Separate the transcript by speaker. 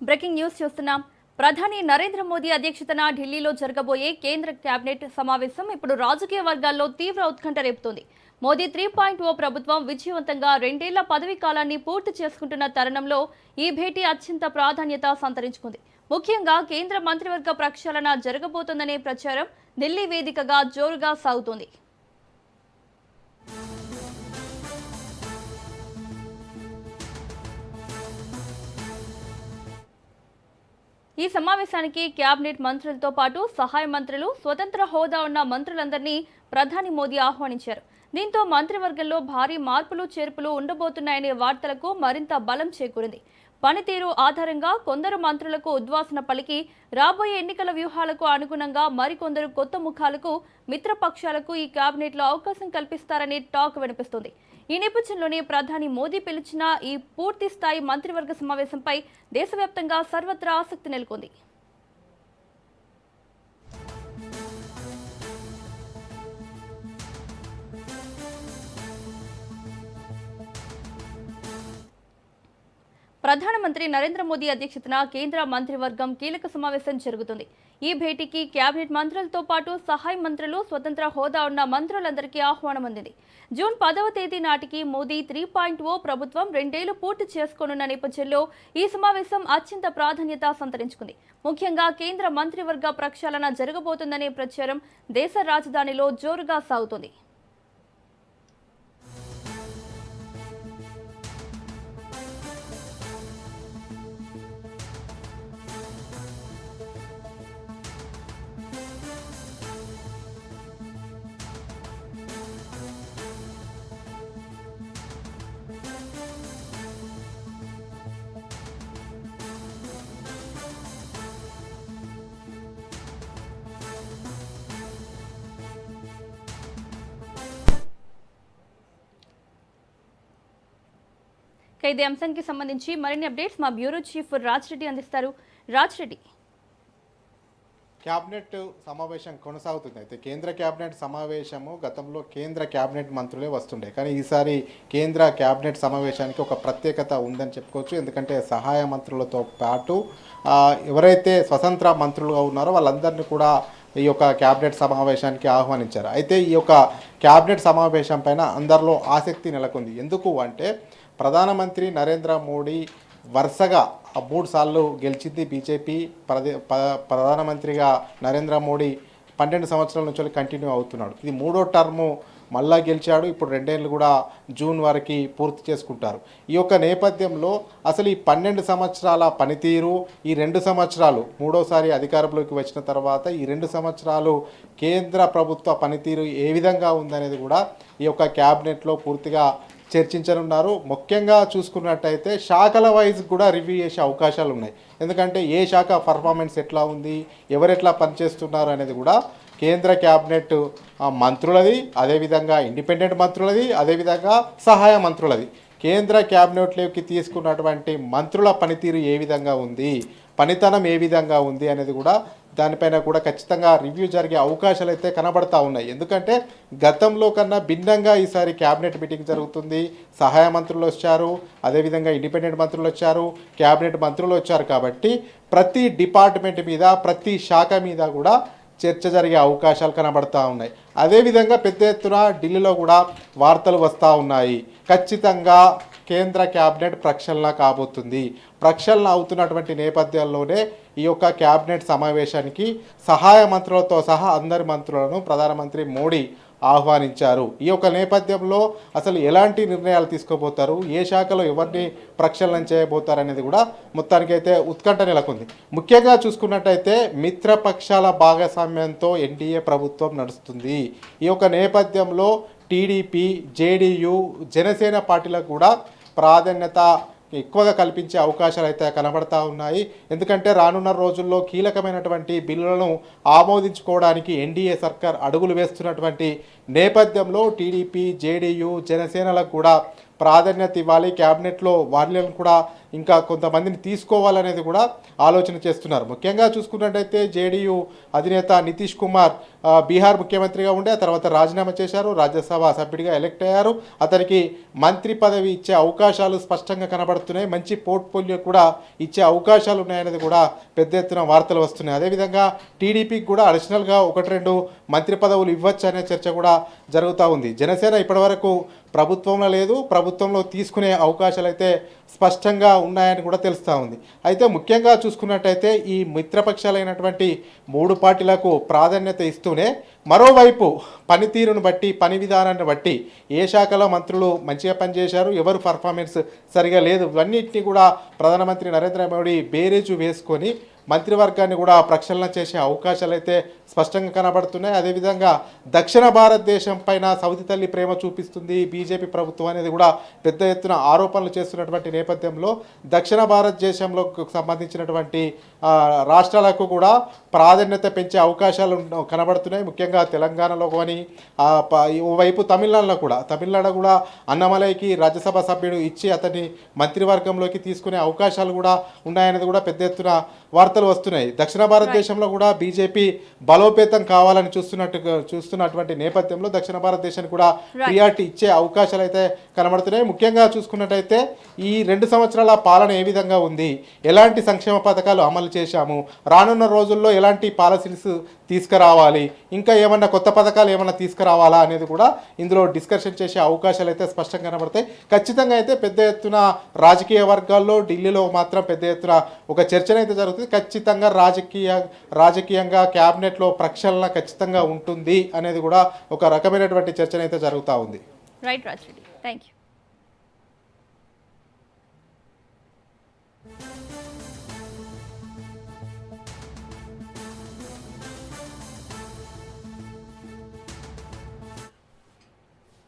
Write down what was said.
Speaker 1: Breaking news చూస్తున్నాం. ప్రధాని నరేంద్ర మోదీ అధ్యక్షతన ఢిల్లీలో జరగబోయే కేంద్ర కేబినెట్ సమావేశం ఇప్పుడు రాజకీయ వర్గాల్లో తీవ్ర ఉత్కంఠ రేపుతోంది. మోదీ 3.0 ప్రభుత్వం విజయవంతంగా 2 ఏళ్ల పదవీ కాలాన్ని పూర్తి చేసుకుంటున్న తరుణంలో ఈ భేటీ అత్యంత ప్రాధాన్యత సంతరించుకుంది. ముఖ్యంగా కేంద్ర మంత్రివర్గ ప్రక్షాళన జరగబోతోందనే ప్రచారం ఢిల్లీ వేదికగా జోరుగా సాగుతోంది. ఈ సమావేశానికి కేబినెట్ మంత్రులతో పాటు సహాయ మంత్రులు, స్వతంత్ర హోదా ఉన్న మంత్రులందరినీ ప్రధాని మోదీ ఆహ్వానించారు. దీంతో మంత్రివర్గంలో భారీ మార్పులు చేర్పులు ఉండబోతున్నాయనే వార్తలకు మరింత బలం చేకూరింది. పనితీరు ఆధారంగా కొందరు మంత్రులకు ఉద్వాసన పలికి రాబోయే ఎన్నికల వ్యూహాలకు అనుగుణంగా మరికొందరు కొత్త ముఖాలకు, మిత్రపక్షాలకు ఈ కేబినెట్లో అవకాశం కల్పిస్తారనే టాక్ వినిపిస్తుంది. ఈ నేపథ్యంలోనే ప్రధాని మోదీ పిలిచిన ఈ పూర్తి స్థాయి మంత్రివర్గ సమావేశంపై దేశవ్యాప్తంగా సర్వత్రా ఆసక్తి నెలకొంది. ప్రధానమంత్రి నరేంద్ర మోదీ అధ్యక్షతన కేంద్ర మంత్రివర్గం కీలక సమావేశం జరుగుతుంది. ఈ భేటీకి కేబినెట్ మంత్రులతో పాటు సహాయ మంత్రులు, స్వతంత్ర హోదా ఉన్న మంత్రులందరికీ ఆహ్వానం అందింది. జూన్ 10వ తేదీ నాటికి మోదీ 3.0 ప్రభుత్వం 2 ఏళ్లు పూర్తి చేసుకోనున్న నేపథ్యంలో ఈ సమావేశం అత్యంత ప్రాధాన్యత సంతరించుకుంది. ముఖ్యంగా కేంద్ర మంత్రివర్గ ప్రక్షాళన జరగబోతుందనే ప్రచారం దేశ రాజధానిలో జోరుగా సాగుతోంది. ఇదే అంశానికి సంబంధించి మరిన్ని అప్డేట్స్ మా బ్యూరో చీఫ్ రాజ్ రెడ్డి అందిస్తారు. రాజ్ రెడ్డి,
Speaker 2: క్యాబినెట్ సమావేశం కొనసాగుతుంది. అయితే కేంద్ర క్యాబినెట్ సమావేశము గతంలో కేంద్ర క్యాబినెట్ మంత్రులే వస్తుండే, కానీ ఈసారి కేంద్ర క్యాబినెట్ సమావేశానికి ఒక ప్రత్యేకత ఉందని చెప్పుకోవచ్చు. ఎందుకంటే సహాయ మంత్రులతో పాటు ఎవరైతే స్వతంత్ర మంత్రులుగా ఉన్నారో వాళ్ళందరినీ కూడా ఈ యొక్క క్యాబినెట్ సమావేశానికి ఆహ్వానించారు. అయితే ఈ యొక్క క్యాబినెట్ సమావేశం పైన అందరిలో ఆసక్తి నెలకొంది. ఎందుకు అంటే ప్రధానమంత్రి నరేంద్ర మోడీ వరుసగా 3 సార్లు గెలిచింది బీజేపీ. ప్రధానమంత్రిగా నరేంద్ర మోడీ 12 సంవత్సరాల నుంచి కంటిన్యూ అవుతున్నాడు. ఇది 3వ టర్ము మళ్ళా గెలిచాడు. ఇప్పుడు 2 ఏళ్ళు కూడా జూన్ వరకు పూర్తి చేసుకుంటారు. ఈ యొక్క నేపథ్యంలో అసలు ఈ 12 సంవత్సరాల పనితీరు, ఈ 2 సంవత్సరాలు 3వసారి అధికారంలోకి వచ్చిన తర్వాత ఈ 2 సంవత్సరాలు కేంద్ర ప్రభుత్వ పనితీరు ఏ విధంగా ఉందనేది కూడా ఈ యొక్క క్యాబినెట్లో పూర్తిగా చర్చించనున్నారు. ముఖ్యంగా చూసుకున్నట్టయితే శాఖల వైజ్ కూడా రివ్యూ చేసే అవకాశాలు ఉన్నాయి. ఎందుకంటే ఏ శాఖ పర్ఫార్మెన్స్ ఎట్లా ఉంది, ఎవరెట్లా పనిచేస్తున్నారు అనేది కూడా కేంద్ర క్యాబినెట్ మంత్రులది, అదేవిధంగా ఇండిపెండెంట్ మంత్రులది, అదేవిధంగా సహాయ మంత్రులది. కేంద్ర క్యాబినెట్లోకి తీసుకున్నటువంటి మంత్రుల పనితీరు ఏ విధంగా ఉంది, పనితనం ఏ విధంగా ఉంది అనేది కూడా దానిపైన కూడా ఖచ్చితంగా రివ్యూ జరిగే అవకాశాలు అయితే కనబడతా ఉన్నాయి. ఎందుకంటే గతంలో కన్నా భిన్నంగా ఈసారి క్యాబినెట్ మీటింగ్ జరుగుతుంది. సహాయ మంత్రులు వచ్చారు, అదేవిధంగా ఇండిపెండెంట్ మంత్రులు వచ్చారు, క్యాబినెట్ మంత్రులు వచ్చారు. కాబట్టి ప్రతి డిపార్ట్మెంట్ మీద, ప్రతి శాఖ మీద కూడా చర్చ జరిగే అవకాశాలు కనబడతా ఉన్నాయి. అదేవిధంగా పెద్ద ఎత్తున ఢిల్లీలో కూడా వార్తలు వస్తూ ఉన్నాయి. ఖచ్చితంగా కేంద్ర క్యాబినెట్ ప్రక్షాళన కాబోతుంది. ప్రక్షాళన అవుతున్నటువంటి నేపథ్యంలోనే ఈ యొక్క క్యాబినెట్ సమావేశానికి సహాయ మంత్రులతో సహా అందరి మంత్రులను ప్రధానమంత్రి మోడీ ఆహ్వానించారు. ఈ యొక్క నేపథ్యంలో అసలు ఎలాంటి నిర్ణయాలు తీసుకోబోతారు, ఏ శాఖలో ఎవరిని ప్రక్షాళన చేయబోతారు అనేది కూడా మొత్తానికైతే ఉత్కంఠ నెలకొంది. ముఖ్యంగా చూసుకున్నట్టయితే మిత్రపక్షాల భాగస్వామ్యంతో ఎన్డీఏ ప్రభుత్వం నడుస్తుంది. ఈ యొక్క నేపథ్యంలో టీడీపీ, జేడీయూ, జనసేన పార్టీలకు కూడా ప్రాధాన్యత ఎక్కువగా కల్పించే అవకాశాలు అయితే కనబడతా ఉన్నాయి. ఎందుకంటే రానున్న రోజుల్లో కీలకమైనటువంటి బిల్లులను ఆమోదించుకోవడానికి ఎన్డీఏ సర్కార్ అడుగులు వేస్తున్నటువంటి నేపథ్యంలో టీడీపీ, జేడీయూ, జనసేనలకు కూడా ప్రాధాన్యత ఇవ్వాలి. క్యాబినెట్లో వాళ్ళను కూడా ఇంకా కొంతమందిని తీసుకోవాలనేది కూడా ఆలోచన చేస్తున్నారు. ముఖ్యంగా చూసుకున్నట్టయితే జేడీయూ అధినేత నితీష్ కుమార్ బీహార్ ముఖ్యమంత్రిగా ఉండే ఆ తర్వాత రాజీనామా చేశారు, రాజ్యసభ సభ్యుడిగా ఎలక్ట్ అయ్యారు. అతనికి మంత్రి పదవి ఇచ్చే అవకాశాలు స్పష్టంగా కనబడుతున్నాయి. మంచి పోర్ట్ఫోలియో కూడా ఇచ్చే అవకాశాలు ఉన్నాయనేది కూడా పెద్ద ఎత్తున వార్తలు వస్తున్నాయి. అదేవిధంగా టీడీపీకి కూడా అడిషనల్గా 1-2 మంత్రి పదవులు ఇవ్వచ్చు అనే చర్చ కూడా జరుగుతూ ఉంది. జనసేన ఇప్పటివరకు ప్రభుత్వంలో లేదు, ప్రభుత్వంలో తీసుకునే అవకాశాలు అయితే స్పష్టంగా ఉన్నాయని కూడా తెలుస్తూ ఉంది. అయితే ముఖ్యంగా చూసుకున్నట్టయితే ఈ మిత్రపక్షాలైనటువంటి 3 పార్టీలకు ప్రాధాన్యత ఇస్తూనే మరోవైపు పనితీరును బట్టి, పని విధానాన్ని బట్టి ఏ శాఖలో మంత్రులు మంచిగా పనిచేశారు, ఎవరు పర్ఫార్మెన్స్ సరిగా లేదు, ఇవన్నింటినీ కూడా ప్రధానమంత్రి నరేంద్ర మోడీ బేరేజు వేసుకొని మంత్రివర్గాన్ని కూడా ప్రక్షాళన చేసే అవకాశాలు అయితే స్పష్టంగా కనబడుతున్నాయి. అదేవిధంగా దక్షిణ భారతదేశం పైన సౌతి తల్లి ప్రేమ చూపిస్తుంది బీజేపీ ప్రభుత్వం అనేది కూడా పెద్ద ఎత్తున ఆరోపణలు చేస్తున్నటువంటి నేపథ్యంలో దక్షిణ భారతదేశంలో సంబంధించినటువంటి రాష్ట్రాలకు కూడా ప్రాధాన్యత పెంచే అవకాశాలు కనబడుతున్నాయి. ముఖ్యంగా తెలంగాణలో కానీ ఓవైపు తమిళనాడు కూడా అన్నమలైకి రాజ్యసభ సభ్యుడు ఇచ్చి అతన్ని మంత్రివర్గంలోకి తీసుకునే అవకాశాలు కూడా ఉన్నాయనేది కూడా పెద్ద ఎత్తున వార్తలు వస్తున్నాయి. దక్షిణ భారతదేశంలో కూడా బీజేపీ బలోపేతం కావాలని చూస్తున్నటువంటి నేపథ్యంలో దక్షిణ భారతదేశానికి కూడా ప్రియారిటీ ఇచ్చే అవకాశాలు అయితే కనబడుతున్నాయి. ముఖ్యంగా చూసుకున్నట్టయితే ఈ 2 సంవత్సరాల పాలన ఏ విధంగా ఉంది, ఎలాంటి సంక్షేమ పథకాలు అమలు చేశాము, రానున్న రోజుల్లో ఎలాంటి పాలసీస్ తీసుకురావాలి, ఇంకా ఏమన్నా కొత్త పథకాలు ఏమన్నా తీసుకురావాలా అనేది కూడా ఇందులో డిస్కషన్ చేసే అవకాశాలు అయితే స్పష్టంగా కనబడతాయి. ఖచ్చితంగా అయితే పెద్ద ఎత్తున రాజకీయ వర్గాల్లో ఢిల్లీలో మాత్రం పెద్ద ఎత్తున ఒక చర్చనైతే జరుగుతుంది. ఖచ్చితంగా రాజకీయంగా క్యాబినెట్లో ప్రక్షాళన ఖచ్చితంగా ఉంటుంది అనేది కూడా ఒక రకమైనటువంటి చర్చనైతే జరుగుతూ ఉంది.
Speaker 1: Right Raja Reddy, thank you.